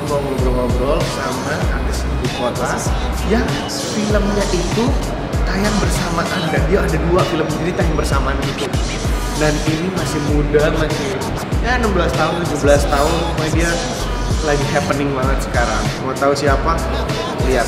mau ngobrol-ngobrol sama artis ibu kota yang filmnya itu tayang bersamaan, dan dia ada 2 film jadi tayang bersamaan gitu. Dan ini masih muda, masih ya 16 tahun, 17 tahun, pokoknya dia lagi happening banget sekarang. Mau tahu siapa? Lihat.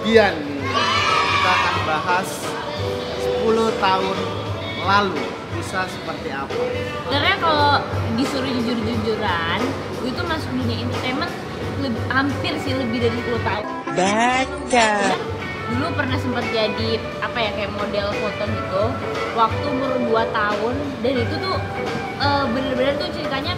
Bian, kita akan bahas 10 tahun lalu bisa seperti apa. Sebenarnya kalau disuruh jujur-jujuran, gue tuh masuk dunia entertainment hampir sih lebih dari 10 tahun. Baca. Dulu pernah sempat jadi apa ya, kayak model foto gitu waktu umur 2 tahun, dan itu tuh bener-bener tuh ceritanya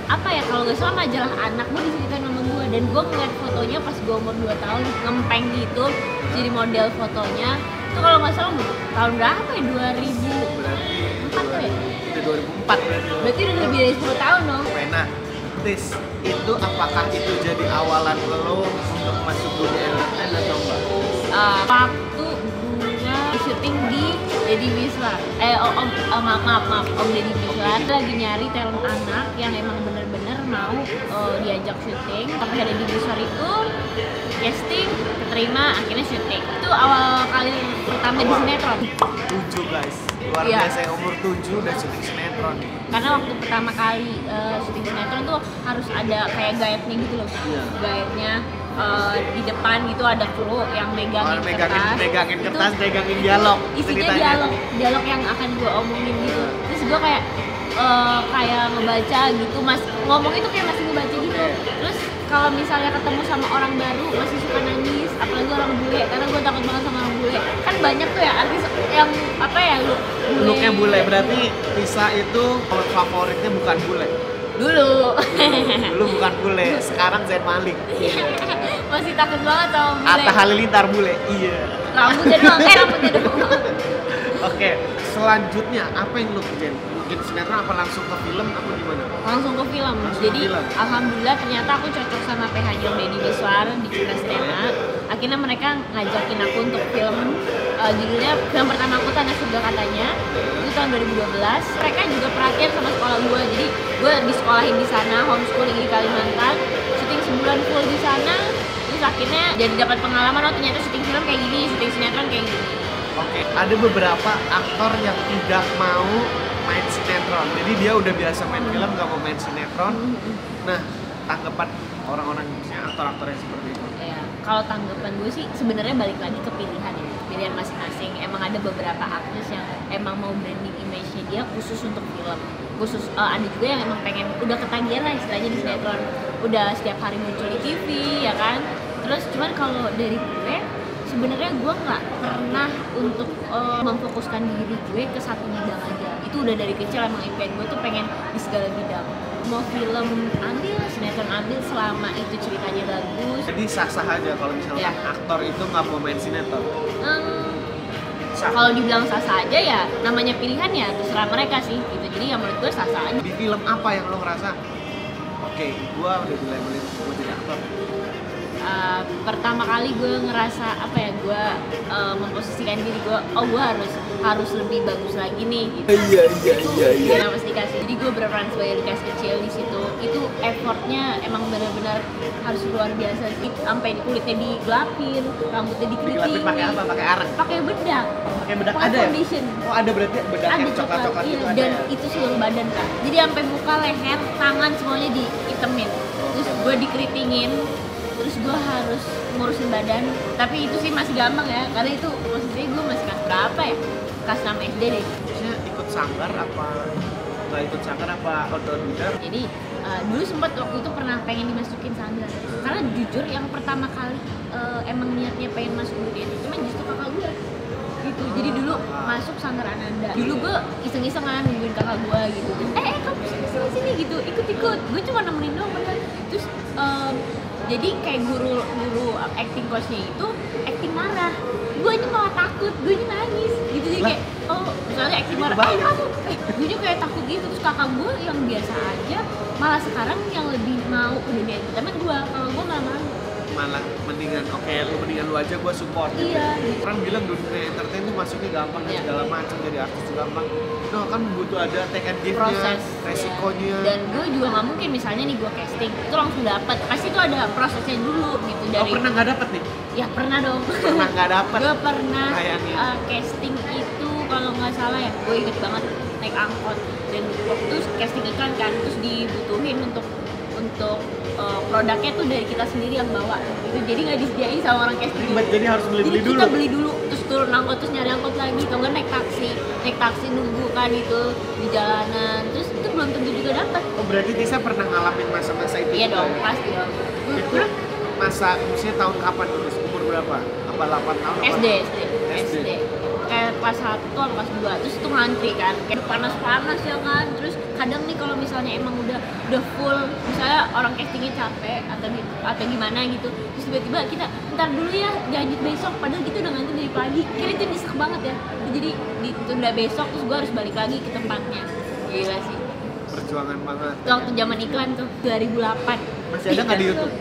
apa ya, kalau gak salah majalah anak gue diceritain sama gue, dan gue ngeliat fotonya pas gue umur 2 tahun ngempeng gitu jadi model fotonya. Itu kalau nggak salah tahun berapa ya, 2004 tuh ya? Itu 2004 berarti udah lebih dari 10 tahun dong. Nah, Tis, itu apakah itu jadi awalan lo untuk masuk dunia entertainment atau enggak? Waktu gue syuting di Deddy Miswar, maaf Om Deddy Miswar lagi nyari talent anak yang emang bener-bener mau diajak syuting. Tapi ada Deddy Miswar itu casting, keterima, akhirnya syuting. Itu awal kali pertama di sinetron. 7 guys, luar biasa, umur 7 udah syuting sinetron. Karena waktu pertama kali syuting sinetron tuh harus ada kayak guide-nya gitu loh. Guide-nya di depan gitu ada kru yang megangin kertas, megangin dialog. Isinya dialog yang akan gue omongin gitu. Terus gue kayak ngebaca gitu, ngomong itu kayak masih ngebaca gitu. Terus kalau misalnya ketemu sama orang baru masih suka nangis, apalagi orang bule, karena gue takut banget sama orang bule. Kan banyak tuh ya artis yang apa ya, looknya bule. Berarti Tisa itu favoritnya bukan bule. Dulu bukan bule, sekarang Zayn Malik. Masih takut banget sama bule. Atta Halilintar bule. Iya. Rambutnya doang. Oke, selanjutnya apa yang lu kerjain? Mungkin sinetron apa langsung ke film apa gimana? Langsung ke film. Jadi alhamdulillah ternyata aku cocok sama PH-nya Deddy Miswar di Citra Sirena. Akhirnya mereka ngajakin aku untuk film, judulnya film pertama aku Tanah Surga Katanya. Itu tahun 2012. Mereka juga perhatian sama sekolah gue. Jadi gue disekolahin di sana, homeschooling di Kalimantan, syuting sebulan full di sana. Terus akhirnya jadi dapat pengalaman, oh ternyata syuting film kayak gini, syuting sinetron kayak gini. Oke, ada beberapa aktor yang tidak mau main sinetron, jadi dia udah biasa main film, gak mau main sinetron. Nah, tanggapan orang-orang aktor-aktor yang seperti itu? Ya, kalau tanggapan gue sih sebenarnya balik lagi ke pilihan ya, pilihan masing-masing. Emang ada beberapa aktris yang emang mau branding image-nya dia khusus untuk film. Ada juga yang emang pengen, udah ketagihan lah istilahnya di sinetron, udah setiap hari muncul di TV ya kan. Terus cuman kalau dari gue sebenarnya gue nggak pernah untuk memfokuskan diri gue ke satu bidang aja. Itu udah dari kecil emang impian gue tuh pengen di segala bidang. Mau film ambil, sinetron ambil, selama itu ceritanya bagus. Jadi sah-sah aja kalau misalnya aktor itu nggak mau main sinetron. Kalau dibilang sah-sah aja ya, namanya pilihan ya terserah mereka sih gitu. Jadi yang menurut gue sah-sah aja. Di film apa yang lo ngerasa, oke, gue udah dilabelin mau jadi aktor? Pertama kali gue ngerasa apa ya, gue memposisikan diri gue, oh gue harus lebih bagus lagi nih gitu. Iya. Kenapa sih dikasih? Jadi gue berperan sebagai Likas kecil di situ. Itu effortnya emang benar-benar harus luar biasa sih. Sampai kulitnya digelapin, rambutnya dikeriting. Digelapin pakai apa? Pakai arang? Pakai bedak. Pakai bedak ada foundation. Ya? Oh ada, berarti bedak yang coklat-coklat iya, itu ada. Dan ya? itu seluruh badan kak. Jadi sampai muka, leher, tangan semuanya dihitemin. Terus gue dikeritingin. Terus gue harus ngurusin badan, tapi itu sih masih gampang ya, karena itu maksudnya gue masih kelas berapa ya? Kelas 6 SD deh. Maksudnya ikut sanggar apa nggak ikut sanggar apa outdoor? Jadi dulu sempat waktu itu pernah pengen dimasukin sanggar, karena jujur yang pertama kali emang niatnya pengen masuk dunia itu cuma justru kakak gue gitu. Jadi dulu masuk sanggar Ananda, dulu gue iseng-iseng kan nungguin kakak gue gitu, kamu sini gitu, ikut gue cuma nemenin doang bener. Terus jadi kayak guru acting coachnya itu acting marah, gue aja malah takut, gue aja nangis gitu. Jadi kayak oh misalnya acting marah, gue juga kayak takut gitu. Terus kakak gue yang biasa aja malah sekarang yang lebih mau ke dunia entertainment gue, kalau gue malah mendingan lu aja, gue support gitu. Iya. Orang bilang dunia entertain tuh masuknya gampang dan segala macam, jadi artis tuh gampang. No, kan butuh ada take and give-nya, proses resikonya. Ya. Dan gue juga nggak mungkin misalnya nih gue casting itu langsung dapat, pasti itu ada prosesnya dulu gitu. Dari pernah nggak dapet nih? Ya pernah dong. Pernah nggak dapet? Gue pernah casting itu kalau nggak salah ya, gue inget banget naik angkot dan waktu casting iklan kan, terus dibutuhin untuk produknya tuh dari kita sendiri yang bawa gitu, jadi nggak disediain sama orang casting. Jadi harus beli dulu. Kita beli dulu, terus turun angkot, terus nyari angkot lagi, atau nggak naik taksi nunggu kan itu di jalanan, terus itu belum tentu juga dapat. Oh berarti Tisa pernah ngalamin masa-masa itu? Iya dong, pasti dong. Itu masa usia tahun kapan dulu? Umur berapa? Apa 8 tahun? SD. Kayak kelas 1 atau kelas 2, terus itu ngantri kan, kayak panas-panas ya kan. Terus kadang nih kalau misalnya emang udah full, misalnya orang castingnya capek atau gimana gitu, terus tiba-tiba kita ntar dulu ya lanjut besok, padahal kita udah ngantri dari pagi. Kira itu nyesek banget ya, jadi ditunda besok, terus gue harus balik lagi ke tempatnya. Gila sih, perjuangan banget. waktu zaman iklan tuh 2008. Masih ada nggak di YouTube?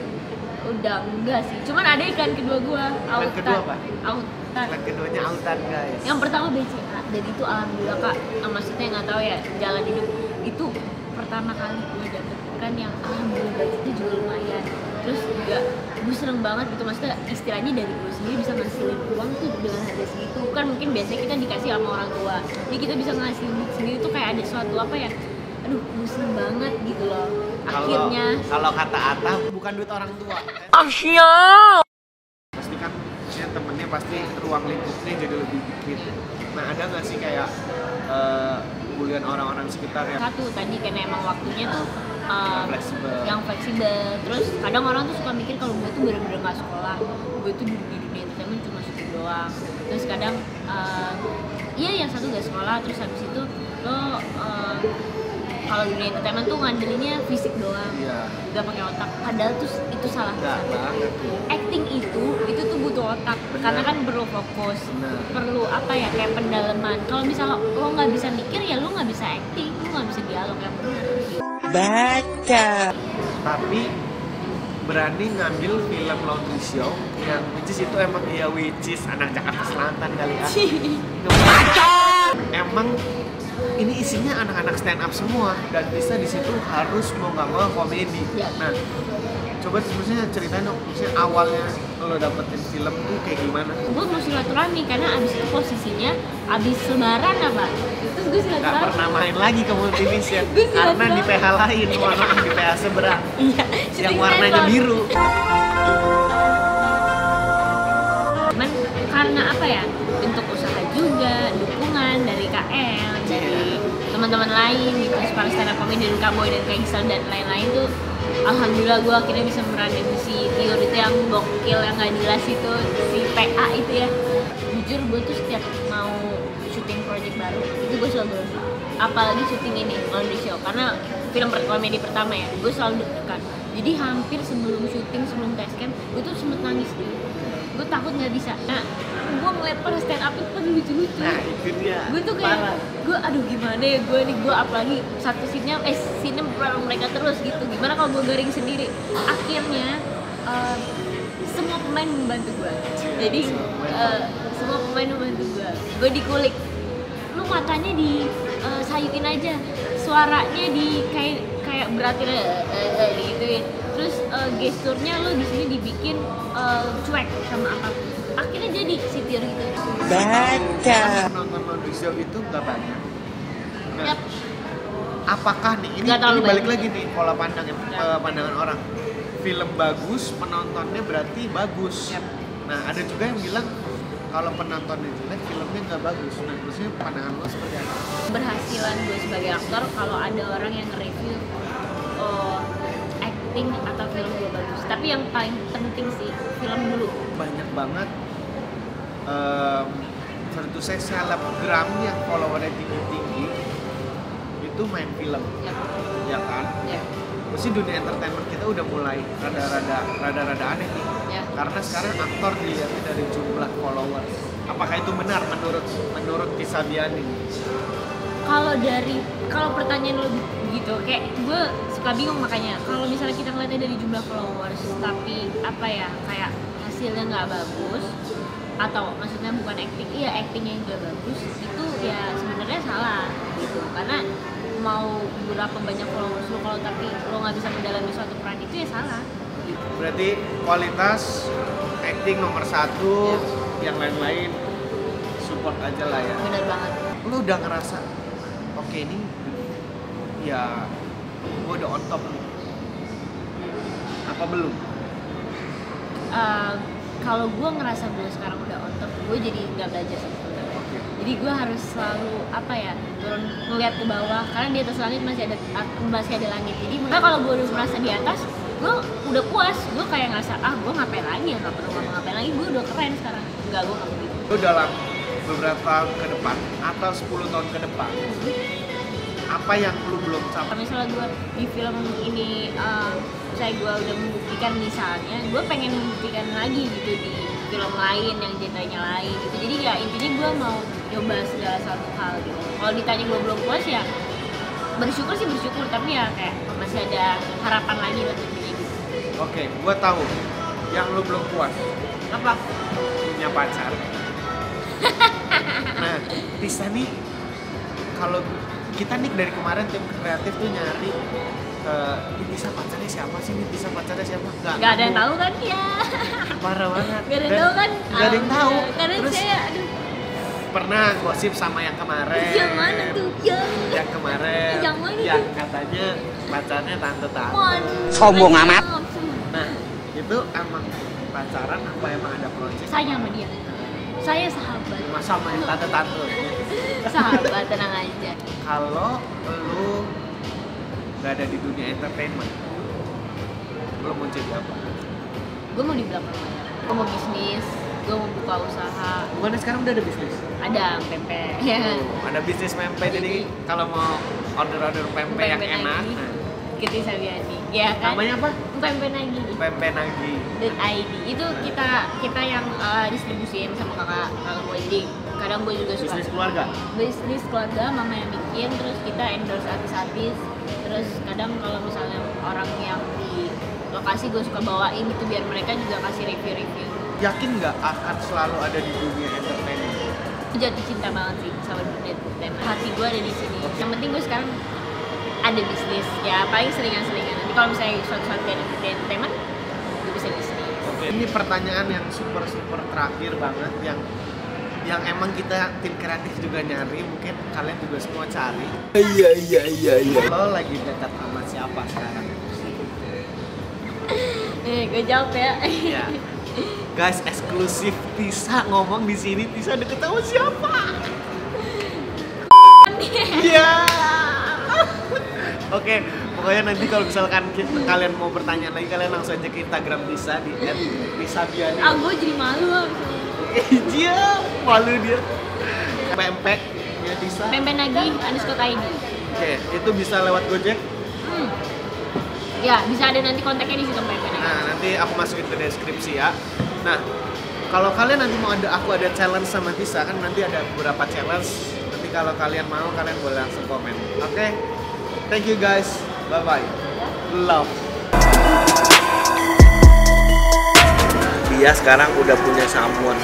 Udah enggak sih, cuman ada iklan kedua gua, Iklan kedua apa? Autan. Iklan keduanya Autan guys. Yang pertama BCA, dan itu alhamdulillah kak, maksudnya nggak tahu ya, jalan hidup itu pertama kali gue dapet kan yang alhamdulillah budgetnya juga lumayan. Terus juga gue seneng banget gitu, maksudnya istilahnya dari gue sendiri bisa ngasilin uang tuh dengan harga segitu. Kan mungkin biasanya kita dikasih sama orang tua, jadi kita bisa ngasilin sendiri tuh kayak ada suatu apa ya, aduh gue seneng banget gitu loh. Akhirnya kalau kata Atta bukan duit orang tua. Pasti kan temennya pasti ruang lingkupnya jadi lebih dikit. Nah ada nggak sih kayak bulian orang-orang sekitar yang satu tadi karena emang waktunya tuh yang fleksibel. Terus kadang orang tuh suka mikir kalau gue tuh bener-bener nggak sekolah, gue tuh di dunia entertainment cuma syuting doang. Terus kadang iya yang satu gak sekolah, terus habis itu lo kalau dunia entertainment tuh ngandelinnya fisik doang, gak pakai otak. Padahal tuh itu salah. Acting itu tuh butuh otak. Bener. Karena kan perlu fokus, perlu apa ya, kayak pendalaman. Kalau misalnya lo nggak bisa mikir ya lo nggak bisa acting, lo nggak bisa dialog yang benar. Baca. Tapi berani ngambil film laundry show yang which is itu emang which is anak Jakarta Selatan kali ya. Emang ini isinya anak-anak stand up semua dan bisa di situ harus mau nggak mau komedi. Nah, coba sebenarnya ceritain dong, maksudnya awalnya lo dapetin film tuh kayak gimana? Gue mau silaturahmi karena abis itu posisinya abis lebaran apa? Terus gue silaturahmi. Gak pernah main lagi ke Multivision karena di PH lain, warna di PH seberang. Iya. Yang warnanya biru. Cuman karena apa ya? Bentuk usaha juga, dukungan dari KL, dari teman-teman lain gitu, para stand up comedy dan Kaboy dan Kak Gisel dan lain-lain tuh. Alhamdulillah gue akhirnya bisa meranin si Tior itu yang gokil, yang gak jelas itu, si PA itu ya. Jujur gue tuh setiap mau syuting project baru itu gue selalu grogi. Apalagi syuting ini laundry show karena film komedi pertama ya, gue selalu deg-degan. Jadi hampir sebelum syuting, sebelum test camp, gue tuh sempet nangis gitu. Gue takut nggak bisa. Nah, gue ngeliat pada stand up itu pada lucu-lucu. Nah, itu dia. Gue tuh kayak, gue aduh gimana ya gue apalagi satu scene-nya mereka terus gitu. Gimana kalau gue garing sendiri? Akhirnya semua pemain membantu gue. Jadi semua pemain membantu gue. Gue dikulik. Lu matanya sayuin aja, suaranya di kayak beratin gitu. Terus gesturnya lo di sini dibikin cuek sama apapun. Akhirnya jadi si Tior gitu. Baca. Nonton laundry show itu gak banyak. Nah, Yap. apakah nih ini balik lagi nih pola pandangan orang. Film bagus, penontonnya berarti bagus. Yap. Nah ada juga yang bilang kalau penontonnya jelek, filmnya nggak bagus. Nah maksudnya pandangan lo seperti apa? Berhasilan gue sebagai aktor kalau ada orang yang nge-review acting atau film gue bagus. Tapi yang paling penting sih film dulu. Banyak banget tentu saya selebgram yang followernya tinggi-tinggi itu main film, ya kan? Ya. Mesti dunia entertainment kita udah mulai rada-rada aneh nih. Ya. Karena sekarang aktor dilihat dari jumlah followers. Apakah itu benar menurut Tisa Biani? Kalau pertanyaan lo gitu, kayak gue suka bingung makanya. Kalau misalnya kita ngeliatnya dari jumlah followers, tapi apa ya, kayak hasilnya nggak bagus, atau maksudnya bukan acting, iya actingnya nggak bagus, itu ya sebenarnya salah gitu. Karena mau berapa banyak followers lo, kalau tapi lo nggak bisa mendalami suatu peran itu ya salah. Berarti kualitas acting nomor 1, yang lain-lain support aja lah ya. Bener banget. Lu udah ngerasa oke ini ya gue udah on top nih, apa belum? Kalau gue ngerasa gue sekarang udah on top, gue jadi nggak belajar sebetulnya. Jadi gue harus selalu apa ya, turun ngeliat ke bawah, karena di atas langit masih ada langit. Jadi kalau gue udah merasa di atas, gue udah puas. Gue kayak ngerasa gue ngapain lagi ya, nggak perlu ngapain lagi, gue udah keren sekarang. Enggak, gue nggak begitu. Lu dalam beberapa tahun ke depan atau 10 tahun ke depan, apa yang lu belum capai? Misalnya gue di film ini, saya gue udah membuktikan misalnya, gue pengen membuktikan lagi gitu di film lain yang genrenya lain gitu. Jadi ya intinya gue mau coba segala satu hal gitu. Kalau ditanya gue belum puas ya bersyukur sih bersyukur, tapi ya kayak masih ada harapan lagi lah tentunya gitu. Oke, gue tahu yang lu belum puas Apa? punya pacar. Nah, Tisa nih, kalau kita nih dari kemarin tim kreatif tuh nyari ini Tisa pacarnya siapa sih, ini Tisa pacarnya siapa? Gak ada yang tahu kan ya. Parah banget. Gak ada yang tahu kan? Gak ada yang tahu. Karena Terus saya aduh. pernah gosip sama yang kemarin. Yang mana tuh? Yang kemarin. Yang mana yang tuh? katanya pacarnya tante-tante. Sombong amat. Nah, itu emang pacaran apa emang ada proses? Saya sama dia. Saya sahabat. Masa main tante-tante? Sahabat, tenang aja. Kalau lu gak ada di dunia entertainment, lu mau jadi apa? Gue mau di belakang. Gue mau bisnis. Gue mau buka usaha. Bukannya sekarang udah ada bisnis? Ada pempek. Ya kan? Ada bisnis pempek, jadi kalau mau order pempek yang enak, nah, ke Tisa Biani, ya kan? namanya apa? Pempek Nagi. Pempek Nagi. .id itu kita yang distribusiin sama kakak gue. Jadi kadang gue juga suka Bisnis keluarga? bisnis keluarga, mama yang bikin, terus kita endorse artis-artis. Terus kadang kalau misalnya orang yang di lokasi gue suka bawain gitu biar mereka juga kasih review-review. Yakin nggak akan selalu ada di dunia entertainment? Gue jatuh cinta banget sih sama dunia entertainment. Hati gue ada di sini. Yang penting gue sekarang ada bisnis, ya paling seringan-seringan. Nanti kalau misalnya suatu saat ada entertainment, gue bisa bisnis. Oke. Ini pertanyaan yang super terakhir banget, yang emang kita tim kreatif juga nyari, mungkin kalian juga semua cari. Iya. Lo lagi dekat sama siapa sekarang? Gue jawab ya. Ya. Guys, eksklusif Tisa ngomong di sini. Tisa deket sama siapa? Iya. Oke, pokoknya nanti kalau misalkan kalian mau bertanya lagi, kalian langsung aja ke Instagram Tisa di @tisabiani. Gue jadi malu abis ini. Dia malu dia. Pempek ya Tisa. Pempek Nagi _id. Oke, itu bisa lewat Gojek. Ya, bisa ada nanti kontaknya di situ Pempek Nagi. Nah, nanti aku masukin ke deskripsi ya. Nah, kalau kalian nanti mau aku ada challenge sama Tisa, kan nanti ada beberapa challenge. Nanti kalau kalian mau, kalian boleh langsung komen. Oke? Thank you guys. Bye-bye. Love. Dia sekarang udah punya someone.